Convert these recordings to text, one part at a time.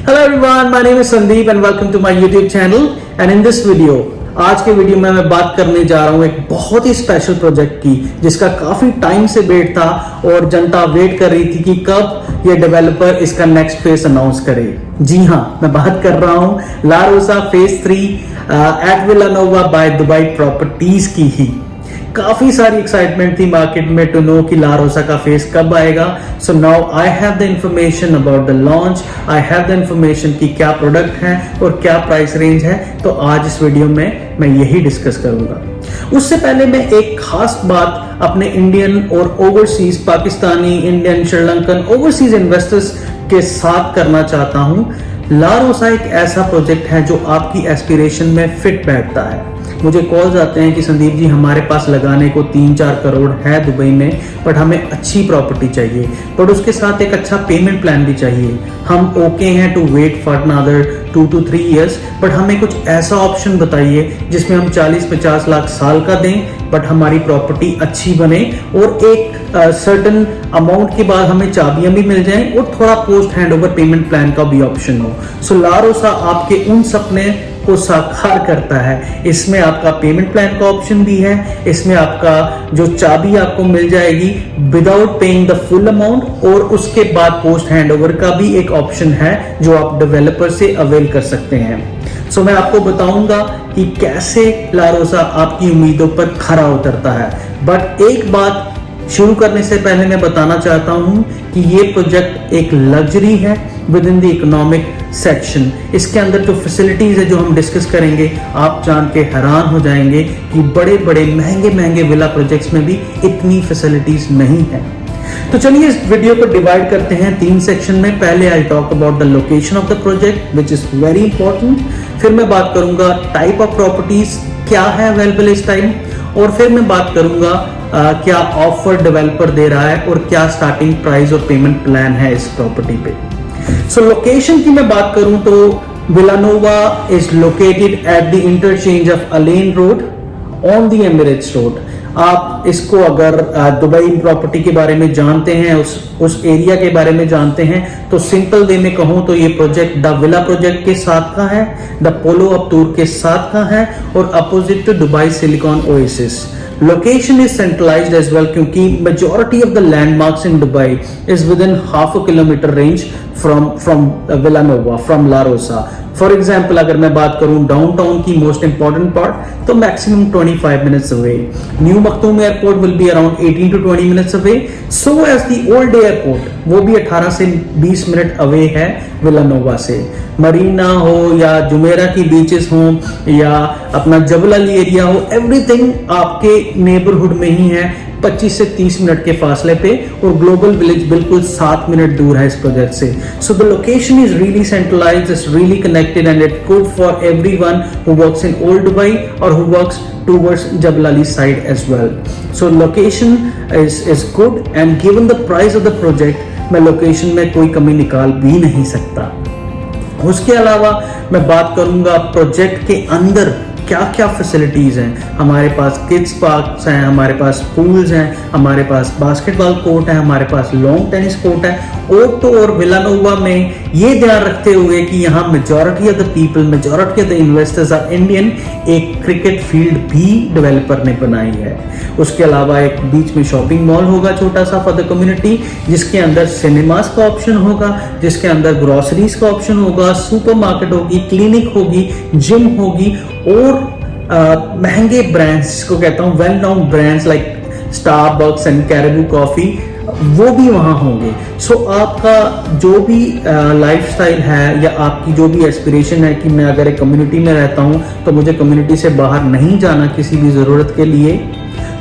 Hello everyone, my name is Sandeep and welcome to my YouTube channel. And in this video, आज के video में मैं बात करने जा रहा हूँ एक बहुत ही स्पेशल प्रोजेक्ट की, जिसका काफी टाइम से वेट था और जनता वेट कर रही थी कि कब ये डेवलपर इसका नेक्स्ट फेज अनाउंस करे। जी हाँ, मैं बात कर रहा हूँ La Rosa phase 3 at Villanova by Dubai properties की ही। काफी सारी एक्साइटमेंट थी मार्केट में टू नो कि ला रोसा का फेस कब आएगा। So now I have the information about the launch, I have the information कि क्या प्रोडक्ट है और क्या प्राइस रेंज है। तो आज इस वीडियो में मैं यही डिस्कस करूंगा। उससे पहले मैं एक खास बात अपने इंडियन और overseas, Pakistani, Indian, Sri Lankan overseas investors के साथ करना चाहता हूं। ला रोसा एक ऐसा प्रोजेक्ट है जो आपकी एस्पिरेशन में फिट बैठता है। मुझे कॉल्स आते हैं कि संदीप जी हमारे पास लगाने को 3-4 करोड़ है दुबई में, बट हमें अच्छी प्रॉपर्टी चाहिए, बट उसके साथ एक अच्छा पेमेंट प्लान भी चाहिए। हम ओके हैं to wait for another 2 to 3 years, but हमें कुछ ऐसा ऑप्शन बताइए जिसमें हम 40-50 लाख साल का दें, बट हमारी प्रॉपर्टी अच्छी बने और एक सर्टेन अमाउंट के बाद हमें चाबियां भी मिल जाएं और थोड़ा पोस्ट हैंडओवर पेमेंट प्लान का भी ऑप्शन हो। सो ला रोसा आपके उन सपने को साकार करता है। इसमें आपका पेमेंट प्लान का ऑप्शन भी है, इसमें आपका जो चाबी आपको मिल जाएगी without paying the full amount, और उसके बाद पोस्ट हैंडओवर का भी एक ऑप्शन है जो आप डेवलपर से अवेल कर सकते हैं। सो मैं आपको बताऊंगा कि कैसे ला रोसा आपकी उम्मीदों पर खरा उतरता है। बट एक बात शुरू करने से पहले मैं बताना चाहता हूं कि ये प्रोजेक्ट एक लग्जरी है with in the economic section. इसके अंदर जो फैसिलिटीज है जो हम डिस्कस करेंगे, आप जान के हैरान हो जाएंगे कि बड़े बड़े महंगे महंगे विला प्रोजेक्ट्स में भी इतनी फैसिलिटीज नहीं है। तो चलिए इस वीडियो को डिवाइड करते हैं 3 सेक्शन में। पहले I talk about the location of the project which is very important, फिर मैं बात करूंगा टाइप ऑफ प्रॉपर्टीज क्या है अवेलेबल इस टाइम, और फिर मैं बात करूंगा क्या ऑफर डेवलपर दे रहा है और क्या स्टार्टिंग प्राइस और पेमेंट प्लान है इस प्रॉपर्टी पे। सो लोकेशन की मैं बात करूं तो Villanova is located at the interchange of Al Ain road on the Emirates road. आप इसको अगर दुबई प्रॉपर्टी के बारे में जानते हैं, उस एरिया के बारे में जानते हैं, तो सिंपल वे में कहूं तो ये प्रोजेक्ट द विला प्रोजेक्ट के साथ का है, द पोलो अब्तूर के साथ का है और opposite to Dubai Silicon Oasis. Location is centralized as well क्योंकि majority of the landmarks in Dubai is within half a kilometer range from Villanova, from La Rosa. For example, अगर मैं बात करूं डाउनटाउन की most important part, तो maximum 25 minutes away. New Maktoum Airport will be around 18 to 20 minutes away. So as the old airport, वो भी 18 से 20 minute away है विलानोवा से। मरीना हो या जुमेरा की बीचेस हो या अपना जबल अली एरिया हो, एवरीथिंग आपके नेबरहुड में ही है, 25 से 30 मिनट के फासले पे, और ग्लोबल विलेज बिल्कुल 7 मिनट दूर है इस प्रोजेक्ट से। So the location is really centralised, is really connected and it good for everyone who works in old Dubai और who works towards Jabal Ali side as well. So location is good and given the price of the project, मैं location में कोई कमी निकाल भी नहीं सकता। उसके अलावा मैं बात करूंगा प्रोजेक्ट के अंदर क्या क्या फैसिलिटीज हैं। हमारे पास किड्स पार्क्स हैं, हमारे पास पूल्स हैं, हमारे पास बास्केटबॉल कोर्ट है, हमारे पास लॉन्ग टेनिस कोर्ट है। ओटो और विलानोवा में ये ध्यान रखते हुए कि यहाँ majority of the people, majority of the investors are Indian, एक क्रिकेट फील्ड भी डेवलपर ने बनाई है। उसके अलावा एक बीच में शॉपिंग मॉल होगा छोटा सा फॉर द कम्युनिटी, जिसके अंदर सिनेमास का ऑप्शन होगा, जिसके अंदर ग्रोसरीज का ऑप्शन होगा, सुपरमार्केट होगी, क्लिनिक होगी, जिम होगी और महंगे ब्रांड्स, जिसको कहता हूँ well known brands like Starbucks and Caribou coffee, वो भी वहां होंगे। सो आपका जो भी लाइफस्टाइल है या आपकी जो भी एस्पिरेशन है कि मैं अगर एक कम्युनिटी में रहता हूं तो मुझे कम्युनिटी से बाहर नहीं जाना किसी भी जरूरत के लिए,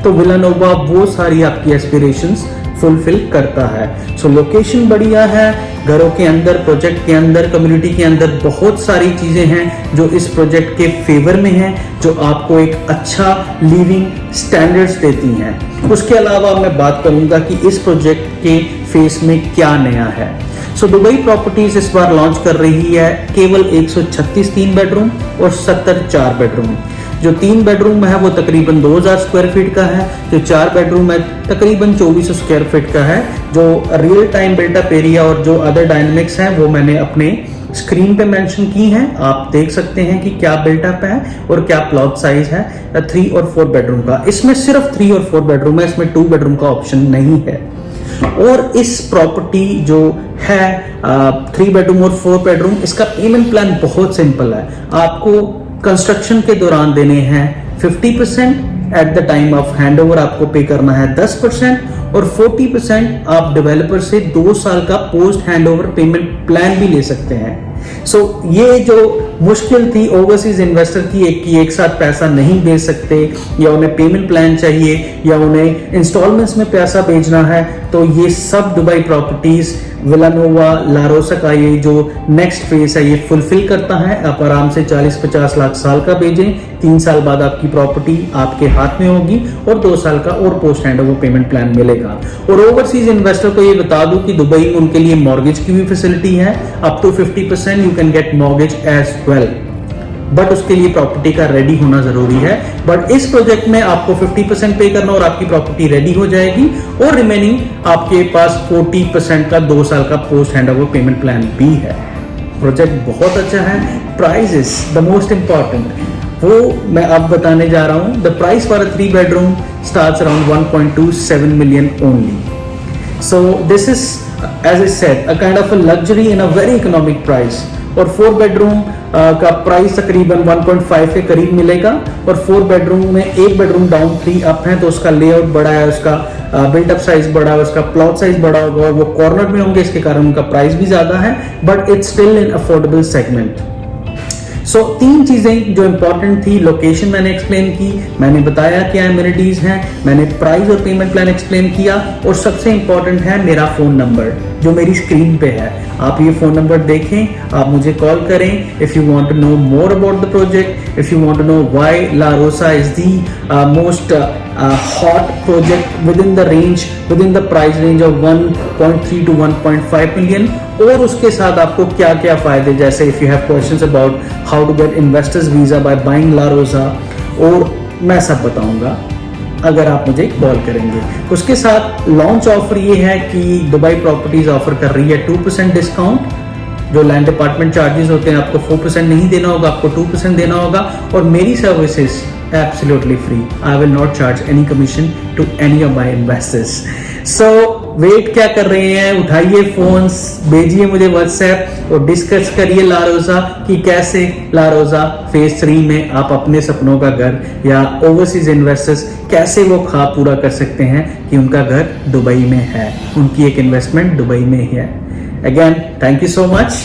तो विलानोवा वो सारी आपकी एस्पिरेशंस फुलफिल करता है। सो लोकेशन बढ़िया है, घरों के अंदर, प्रोजेक्ट के अंदर, कम्युनिटी के अंदर बहुत सारी चीजें हैं जो इस प्रोजेक्ट के फेवर में हैं, जो आपको एक अच्छा लिविंग स्टैंडर्ड्स देती हैं। उसके अलावा मैं बात करूंगा कि इस प्रोजेक्ट के फेस में क्या नया है। सो दुबई प्रॉपर्टीज इस बार लॉन्च कर रही है केवल 136 3 बेडरूम और 70 4 बेडरूम। जो 3 बेडरूम है वो तकरीबन 2000 स्क्वायर फीट का है, जो 4 बेडरूम है तकरीबन 2400 स्क्वायर फीट का है। जो रियल टाइम बिल्टअप एरिया और जो अदर डायनेमिक्स हैं वो मैंने अपने स्क्रीन पे मेंशन की हैं, आप देख सकते हैं कि क्या बिल्टअप है और क्या प्लॉट साइज है 3 और 4 बेडरूम का। इसमें सिर्फ 3 और 4 बेडरूम है, इसमें 2 बेडरूम का ऑप्शन नहीं है। और इस प्रॉपर्टी जो है 3 बेडरूम और 4 बेडरूम, इसका पेमेंट प्लान बहुत सिंपल है। आपको कंस्ट्रक्शन के दौरान देने हैं 50%, at the time of handover आपको पे करना है 10% और 40% आप डेवलपर से 2 साल का पोस्ट हैंडओवर पेमेंट प्लान भी ले सकते हैं। सो ये जो मुश्किल थी ओवरसीज इन्वेस्टर की एक साथ पैसा नहीं भेज सकते, या उन्हें पेमेंट प्लान चाहिए, या उन्हें इंस्टॉलमेंट्स में पैसा भेजना है, तो ये सब दुबई प्रॉपर्टीज विलानोवा लारोसा का ये जो नेक्स्ट फेज है ये फुलफिल करता है। आप आराम से 40-50 लाख साल का भेजें, 3 साल बाद आपकी प्रॉपर्टी आपके हाथ में होगी और 2 साल का और पोस्ट हैंडओवर पेमेंट प्लान मिलेगा। और ओवरसीज इन्वेस्टर को ये बता दूं कि दुबई में उनके लिए मॉर्गेज की भी फैसिलिटी है, up to 50% you can get mortgage as well, but उसके लिए प्रॉपर्टी का रेडी होना जरूरी है। बट इस प्रोजेक्ट में आपको 50% पे करना और आपकी प्रॉपर्टी रेडी हो जाएगी, और रिमेनिंग आपके पास 40% का 2 साल का पोस्ट हैंडओवर पेमेंट प्लान भी है। प्रोजेक्ट बहुत अच्छा है। Price is the most important, वो मैं अब बताने जा रहा हूं। The price for a 3 bedroom starts around 1.27 million only. So this is as I said a kind of a luxury in a very economic price. और 4 बेडरूम का price तकरीबन 1.5 के करीब मिलेगा, और 4 बेडरूम में 1 बेडरूम डाउन 3 अप है, तो उसका लेआउट बड़ा है, उसका बिल्डअप साइज बड़ा है, उसका प्लॉट साइज बड़ा होगा, और वो कॉर्नर में होंगे, इसके कारण उनका प्राइस भी ज्यादा है, but it's still in affordable segment. So 3 चीजें जो इंपॉर्टेंट थी, लोकेशन मैंने एक्सप्लेन की, मैंने बताया क्या एमिनिटीज हैं, मैंने प्राइस और पेमेंट प्लान एक्सप्लेन किया, और सबसे इंपॉर्टेंट है मेरा फोन नंबर जो मेरी स्क्रीन पे है। आप ये फोन नंबर देखें, आप मुझे कॉल करें if you want to know more about the project, if you want to know why La Rosa is the most hot project within the price range of 1.3 to 1.5 million। और उसके साथ आपको क्या क्या फायदे, जैसे if you have questions about how to get investors visa by buying La Rosa, और मैं सब बताऊंगा अगर आप मुझे कॉल करेंगे। उसके साथ लॉन्च ऑफर ये है कि दुबई प्रॉपर्टीज ऑफर कर रही है 2% डिस्काउंट। जो लैंड डिपार्टमेंट चार्जेस होते हैं आपको 4% नहीं देना होगा, आपको 2% देना होगा, और मेरी services absolutely free. I will not charge any commission to any of my investors. So wait क्या कर रहे हैं, उठाइए फोन्स, भेजिए मुझे व्हाट्सएप और डिस्कस करिए ला रोजा कि कैसे ला रोजा फेज 3 में आप अपने सपनों का घर या ओवरसीज इन्वेस्टर्स कैसे वो ख्वाब पूरा कर सकते हैं कि उनका घर दुबई में है, उनकी एक इन्वेस्टमेंट दुबई में ही है। Again, thank you so much.